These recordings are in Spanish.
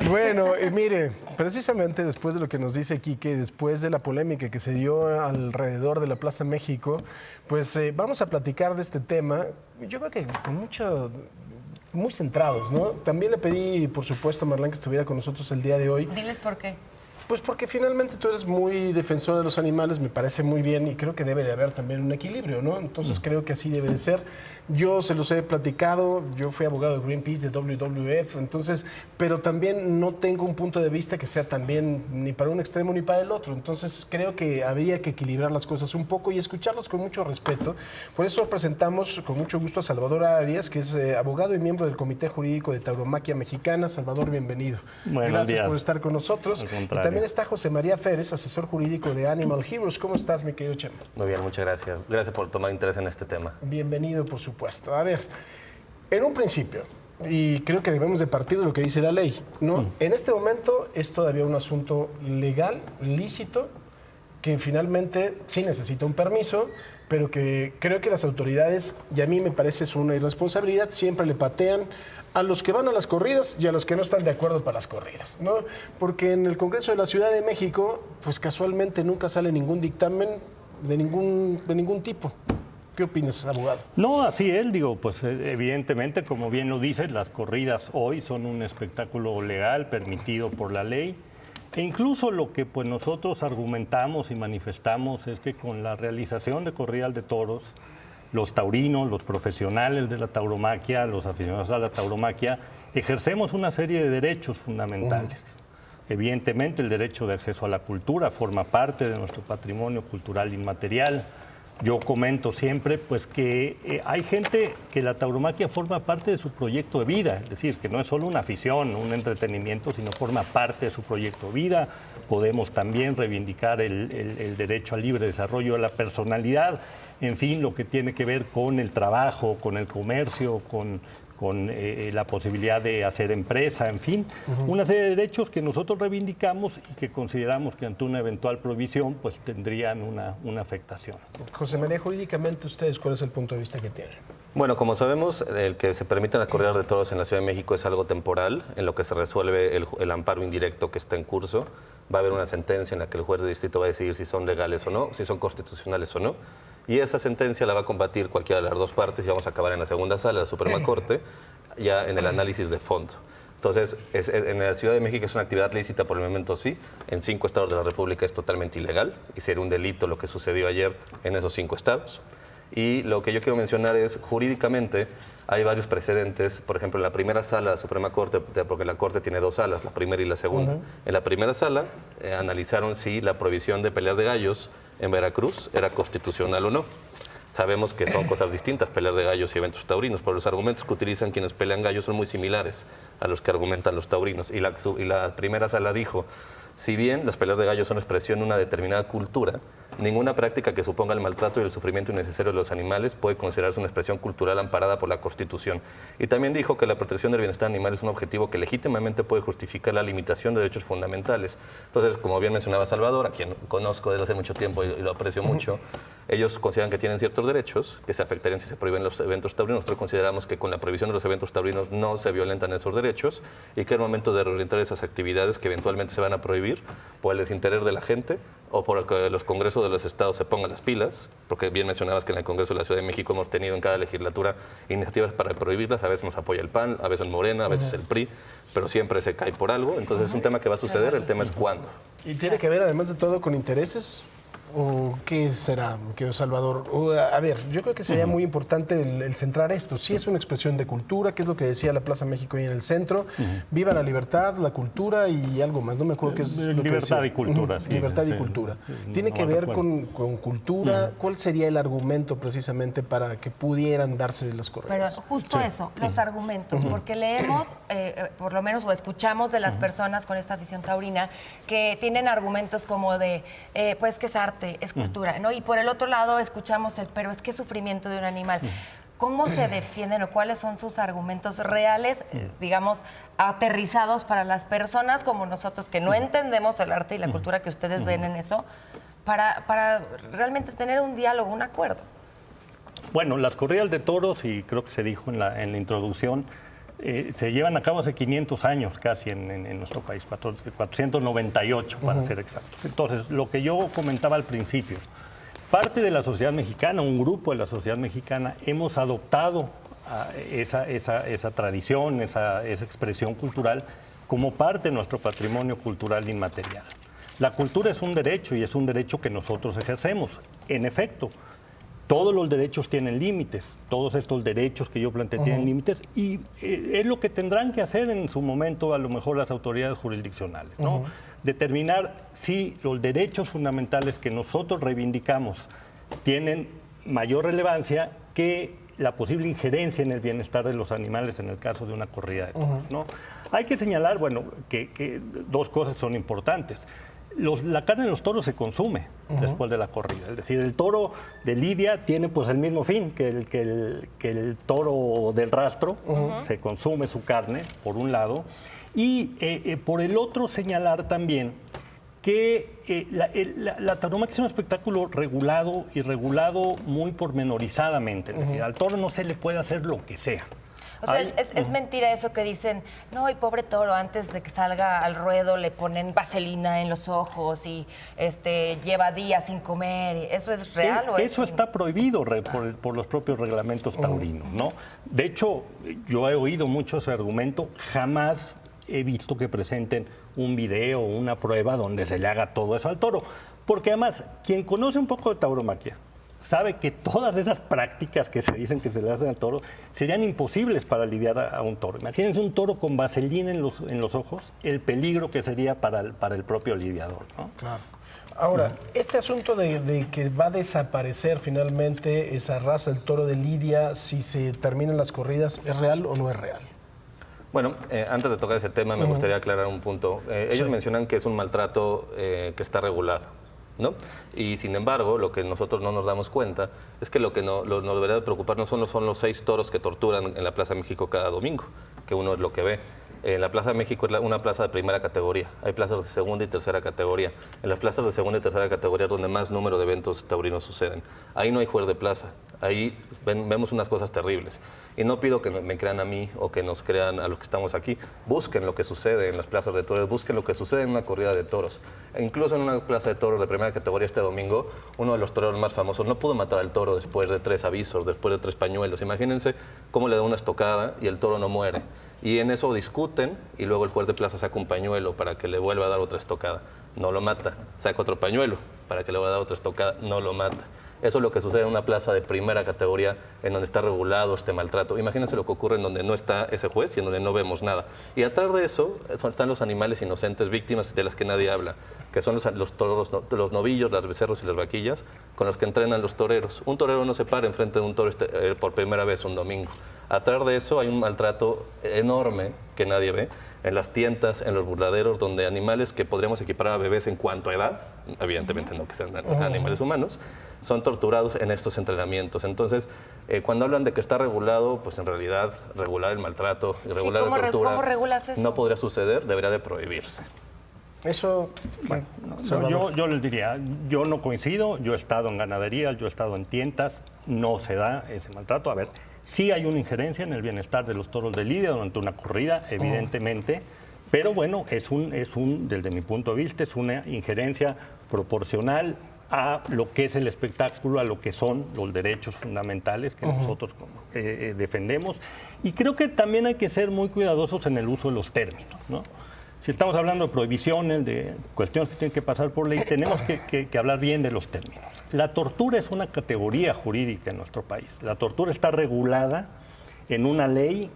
Bueno, mire, precisamente después de lo que nos dice Quique, después de la polémica que se dio alrededor de la Plaza México, pues vamos a platicar de este tema, yo creo que con muy centrados, ¿no? También le pedí, por supuesto, a Marlene que estuviera con nosotros el día de hoy. Diles por qué. Pues porque finalmente tú eres muy defensor de los animales, me parece muy bien y creo que debe de haber también un equilibrio, ¿no? Entonces creo que así debe de ser. Yo se los he platicado, yo fui abogado de Greenpeace, de WWF, entonces, pero también no tengo un punto de vista que sea también ni para un extremo ni para el otro. Entonces creo que habría que equilibrar las cosas un poco y escucharlos con mucho respeto. Por eso presentamos con mucho gusto a Salvador Arias, que es abogado y miembro del Comité Jurídico de Tauromaquia Mexicana. Salvador, bienvenido. Gracias por estar con nosotros. Y también está José María Férez, asesor jurídico de Animal Heroes. ¿Cómo estás, mi querido Chema? Muy bien, muchas gracias. Gracias por tomar interés en este tema. Bienvenido, por supuesto. A ver, en un principio, y creo que debemos de partir de lo que dice la ley, ¿no? En este momento es todavía un asunto legal, lícito, que finalmente sí necesita un permiso, pero que creo que las autoridades, y a mí me parece es una irresponsabilidad, siempre le patean a los que van a las corridas y a los que no están de acuerdo para las corridas, ¿no? Porque en el Congreso de la Ciudad de México, pues casualmente nunca sale ningún dictamen de ningún tipo. ¿Qué opinas, abogado? No, así es, pues evidentemente, como bien lo dices, las corridas hoy son un espectáculo legal permitido por la ley. E incluso lo que pues nosotros argumentamos y manifestamos es que con la realización de corridas de toros, los taurinos, los profesionales de la tauromaquia, los aficionados a la tauromaquia, ejercemos una serie de derechos fundamentales. Evidentemente, el derecho de acceso a la cultura forma parte de nuestro patrimonio cultural inmaterial. Yo comento siempre pues que hay gente que la tauromaquia forma parte de su proyecto de vida, es decir, que no es solo una afición, un entretenimiento, sino forma parte de su proyecto de vida. Podemos también reivindicar el derecho al libre desarrollo de la personalidad, en fin, lo que tiene que ver con el trabajo, con el comercio, con la posibilidad de hacer empresa, en fin, una serie de derechos que nosotros reivindicamos y que consideramos que ante una eventual prohibición pues tendrían una afectación. José María, jurídicamente ustedes, ¿cuál es el punto de vista que tienen? Bueno, como sabemos, el que se permitan las corridas de toros en la Ciudad de México es algo temporal, en lo que se resuelve el amparo indirecto que está en curso. Va a haber una sentencia en la que el juez de distrito va a decidir si son legales o no, si son constitucionales o no. Y esa sentencia la va a combatir cualquiera de las dos partes y vamos a acabar en la segunda sala de la Suprema Corte, ya en el análisis de fondo. Entonces, en la Ciudad de México es una actividad lícita por el momento, sí. En 5 estados de la República es totalmente ilegal y sería un delito lo que sucedió ayer en esos 5 estados. Y lo que yo quiero mencionar es, jurídicamente, hay varios precedentes. Por ejemplo, en la primera sala de la Suprema Corte, porque la Corte tiene 2 salas, la primera y la segunda. En la primera sala analizaron si la prohibición de pelear de gallos en Veracruz era constitucional o no. Sabemos que son cosas distintas, pelear de gallos y eventos taurinos, pero los argumentos que utilizan quienes pelean gallos son muy similares a los que argumentan los taurinos. Y la primera sala dijo, si bien las peleas de gallos son expresión de una determinada cultura, ninguna práctica que suponga el maltrato y el sufrimiento innecesario de los animales puede considerarse una expresión cultural amparada por la Constitución. Y también dijo que la protección del bienestar animal es un objetivo que legítimamente puede justificar la limitación de derechos fundamentales. Entonces, como bien mencionaba Salvador, a quien conozco desde hace mucho tiempo y lo aprecio mucho, ellos consideran que tienen ciertos derechos que se afectarían si se prohíben los eventos taurinos. Nosotros consideramos que con la prohibición de los eventos taurinos no se violentan esos derechos y que es momento de reorientar esas actividades que eventualmente se van a prohibir por el desinterés de la gente o por que los congresos de los estados se pongan las pilas, porque bien mencionabas que en el Congreso de la Ciudad de México hemos tenido en cada legislatura iniciativas para prohibirlas, a veces nos apoya el PAN, a veces Morena, a veces el PRI, pero siempre se cae por algo, entonces es un tema que va a suceder, el tema es cuándo. ¿Y tiene que ver además de todo con intereses? ¿O qué será, querido Salvador? A ver, yo creo que sería muy importante el centrar esto. Sí es una expresión de cultura, que es lo que decía la Plaza México ahí en el centro. Viva la libertad, la cultura y algo más. No me acuerdo qué es lo que Libertad decía. y cultura. Sí, libertad y cultura. ¿Tiene que ver con cultura? ¿Cuál sería el argumento precisamente para que pudieran darse las corridas? Pero justo eso, los argumentos, porque leemos, por lo menos, o escuchamos de las personas con esta afición taurina que tienen argumentos como de, pues que es arte, es cultura, ¿no? Y por el otro lado escuchamos pero es que es sufrimiento de un animal. ¿Cómo se defienden o cuáles son sus argumentos reales, digamos, aterrizados para las personas como nosotros que no entendemos el arte y la cultura que ustedes ven en eso, para realmente tener un diálogo, un acuerdo? Bueno, las corridas de toros, y creo que se dijo en la introducción, se llevan a cabo hace 500 años casi en nuestro país, 498 para ser exactos. Entonces, lo que yo comentaba al principio, parte de la sociedad mexicana, un grupo de la sociedad mexicana, hemos adoptado esa tradición, esa expresión cultural como parte de nuestro patrimonio cultural inmaterial. La cultura es un derecho y es un derecho que nosotros ejercemos. En efecto, todos los derechos tienen límites, todos estos derechos que yo planteé tienen límites y es lo que tendrán que hacer en su momento a lo mejor las autoridades jurisdiccionales, ¿no? Determinar si los derechos fundamentales que nosotros reivindicamos tienen mayor relevancia que la posible injerencia en el bienestar de los animales en el caso de una corrida de toros, ¿no? Hay que señalar, bueno, que dos cosas son importantes. La carne de los toros se consume después de la corrida. Es decir, el toro de lidia tiene pues el mismo fin que el toro del rastro. Se consume su carne, por un lado. Y por el otro, señalar también que la tauromaquia es un espectáculo regulado y regulado muy pormenorizadamente. Es decir, al toro no se le puede hacer lo que sea. O sea, es mentira eso que dicen, no, y pobre toro, antes de que salga al ruedo le ponen vaselina en los ojos y lleva días sin comer. ¿Eso es real o eso está prohibido por los propios reglamentos taurinos, ¿no? De hecho, yo he oído mucho ese argumento, jamás he visto que presenten un video o una prueba donde se le haga todo eso al toro. Porque además, quien conoce un poco de tauromaquia sabe que todas esas prácticas que se dicen que se le hacen al toro serían imposibles para lidiar a un toro. Imagínense un toro con vaselina en los ojos, el peligro que sería para el propio lidiador, ¿no? Claro. Ahora, este asunto de que va a desaparecer finalmente esa raza, el toro de lidia, si se terminan las corridas, ¿es real o no es real? Bueno, antes de tocar ese tema me gustaría aclarar un punto. Ellos mencionan que es un maltrato que está regulado, ¿no? Y sin embargo, lo que nosotros no nos damos cuenta es que lo que nos debería de preocupar no son los 6 toros que torturan en la Plaza de México cada domingo, que uno es lo que ve. La Plaza de México es una plaza de primera categoría. Hay plazas de segunda y tercera categoría. En las plazas de segunda y tercera categoría es donde más número de eventos taurinos suceden. Ahí no hay juez de plaza. Ahí vemos unas cosas terribles. Y no pido que me crean a mí o que nos crean a los que estamos aquí. Busquen lo que sucede en las plazas de toros. Busquen lo que sucede en una corrida de toros. E incluso en una plaza de toros de primera categoría este domingo, uno de los toreros más famosos no pudo matar al toro después de 3 avisos, después de 3 pañuelos. Imagínense cómo le da una estocada y el toro no muere. Y en eso discuten y luego el juez de plaza saca un pañuelo para que le vuelva a dar otra estocada. No lo mata. Saca otro pañuelo para que le vuelva a dar otra estocada. No lo mata. Eso es lo que sucede en una plaza de primera categoría en donde está regulado este maltrato. Imagínense lo que ocurre en donde no está ese juez y en donde no vemos nada. Y atrás de eso están los animales inocentes, víctimas de las que nadie habla, que son los toros, los novillos, los becerros y las vaquillas con los que entrenan los toreros. Un torero no se para enfrente de un toro por primera vez un domingo. Atrás de eso hay un maltrato enorme que nadie ve en las tientas, en los burladeros, donde animales que podríamos equiparar a bebés en cuanto a edad, evidentemente no que sean animales humanos, son torturados en estos entrenamientos. Entonces, cuando hablan de que está regulado, pues en realidad regular el maltrato y regular la tortura ¿cómo regulas eso? no podría suceder, debería de prohibirse. Eso, bueno, yo les diría, yo no coincido, yo he estado en ganadería, yo he estado en tientas, no se da ese maltrato. A ver, sí hay una injerencia en el bienestar de los toros de lidia durante una corrida, evidentemente, pero bueno, desde mi punto de vista, es una injerencia proporcional a lo que es el espectáculo, a lo que son los derechos fundamentales que nosotros defendemos. Y creo que también hay que ser muy cuidadosos en el uso de los términos, ¿no? Si estamos hablando de prohibiciones, de cuestiones que tienen que pasar por ley, tenemos que hablar bien de los términos. La tortura es una categoría jurídica en nuestro país. La tortura está regulada en una ley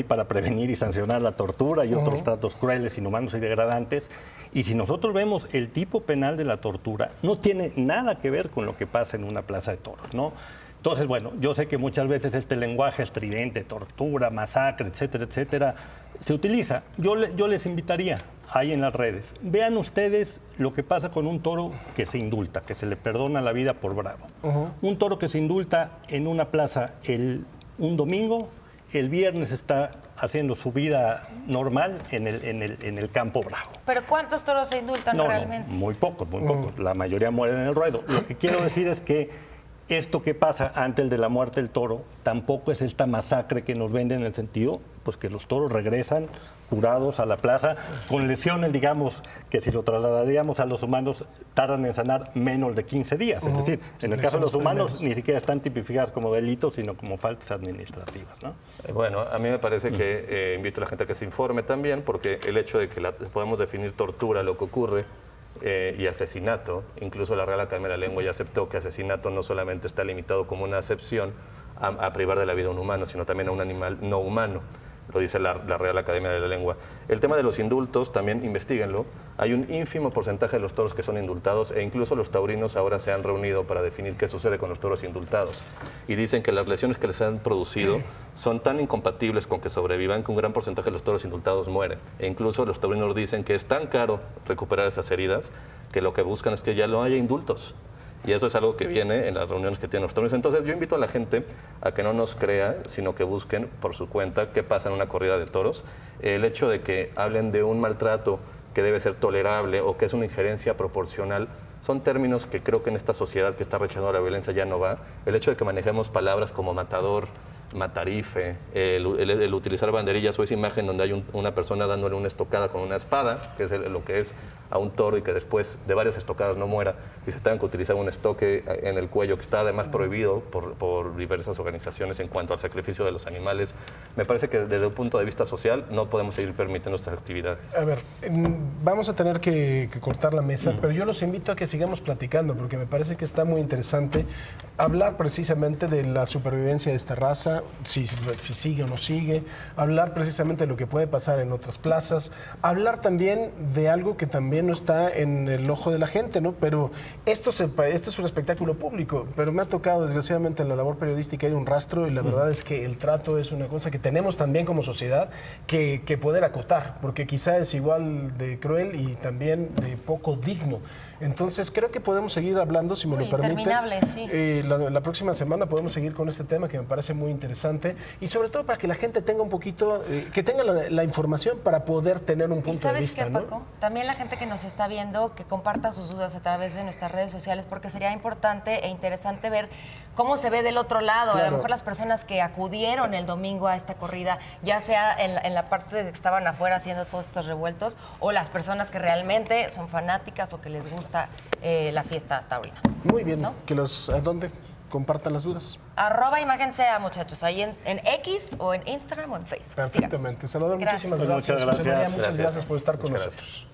para prevenir y sancionar la tortura y otros tratos crueles, inhumanos y degradantes. Y si nosotros vemos el tipo penal de la tortura, no tiene nada que ver con lo que pasa en una plaza de toros, ¿no? Entonces, bueno, yo sé que muchas veces este lenguaje estridente, tortura, masacre, etcétera, etcétera, se utiliza. Yo les invitaría ahí en las redes, vean ustedes lo que pasa con un toro que se indulta, que se le perdona la vida por bravo. Un toro que se indulta en una plaza un domingo, el viernes está haciendo su vida normal en el campo bravo. ¿Pero cuántos toros se indultan realmente? No, muy pocos. La mayoría mueren en el ruedo. Lo que quiero decir es que esto que pasa antes de la muerte del toro tampoco es esta masacre que nos venden en el sentido, pues que los toros regresan curados a la plaza con lesiones, digamos, que si lo trasladaríamos a los humanos tardan en sanar menos de 15 días. Es decir, en el caso de los humanos ni siquiera están tipificadas como delitos, sino como faltas administrativas, ¿no? Bueno, a mí me parece que invito a la gente a que se informe también, porque el hecho de que podemos definir tortura, lo que ocurre, y asesinato, incluso la Real Academia de la Lengua ya aceptó que asesinato no solamente está limitado como una acepción a privar de la vida a un humano, sino también a un animal no humano. Lo dice la Real Academia de la Lengua. El tema de los indultos, también investiguenlo. Hay un ínfimo porcentaje de los toros que son indultados e incluso los taurinos ahora se han reunido para definir qué sucede con los toros indultados. Y dicen que las lesiones que les han producido son tan incompatibles con que sobrevivan que un gran porcentaje de los toros indultados mueren. E incluso los taurinos dicen que es tan caro recuperar esas heridas que lo que buscan es que ya no haya indultos. Y eso es algo que viene en las reuniones que tienen los toros. Entonces yo invito a la gente a que no nos crea, sino que busquen por su cuenta qué pasa en una corrida de toros. El hecho de que hablen de un maltrato que debe ser tolerable o que es una injerencia proporcional, son términos que creo que en esta sociedad que está rechazando la violencia ya no va. El hecho de que manejemos palabras como matador, matarife, el utilizar banderillas o esa imagen donde hay una persona dándole una estocada con una espada, que es lo que es a un toro y que después de varias estocadas no muera, y se tengan que utilizar un estoque en el cuello que está además prohibido por diversas organizaciones en cuanto al sacrificio de los animales. Me parece que desde un punto de vista social no podemos seguir permitiendo estas actividades. A ver, vamos a tener que cortar la mesa, pero yo los invito a que sigamos platicando porque me parece que está muy interesante hablar precisamente de la supervivencia de esta raza, si sigue o no sigue, hablar precisamente de lo que puede pasar en otras plazas, hablar también de algo que también no está en el ojo de la gente, ¿no? Pero esto es un espectáculo público, pero me ha tocado desgraciadamente en la labor periodística ir un rastro y la verdad es que el trato es una cosa que tenemos también como sociedad que poder acotar, porque quizá es igual de cruel y también de poco digno. Entonces creo que podemos seguir hablando, si me lo permite. Interminable, sí. La próxima semana podemos seguir con este tema que me parece muy interesante y sobre todo para que la gente tenga un poquito, que tenga la información para poder tener un punto de vista. ¿Sabes qué, Paco? También la gente que nos está viendo, que comparta sus dudas a través de nuestras redes sociales, porque sería importante e interesante ver cómo se ve del otro lado. Claro. A lo mejor las personas que acudieron el domingo a esta corrida, ya sea en la parte de que estaban afuera haciendo todos estos revueltos, o las personas que realmente son fanáticas o que les gusta la fiesta taurina. Muy bien, ¿no? ¿A dónde compartan las dudas? @imagen sea, muchachos, ahí en X o en Instagram o en Facebook. Perfectamente. Síganos. Salvador, Gracias. muchísimas gracias. Muchas gracias. José María, muchas gracias por estar con Muchas nosotros.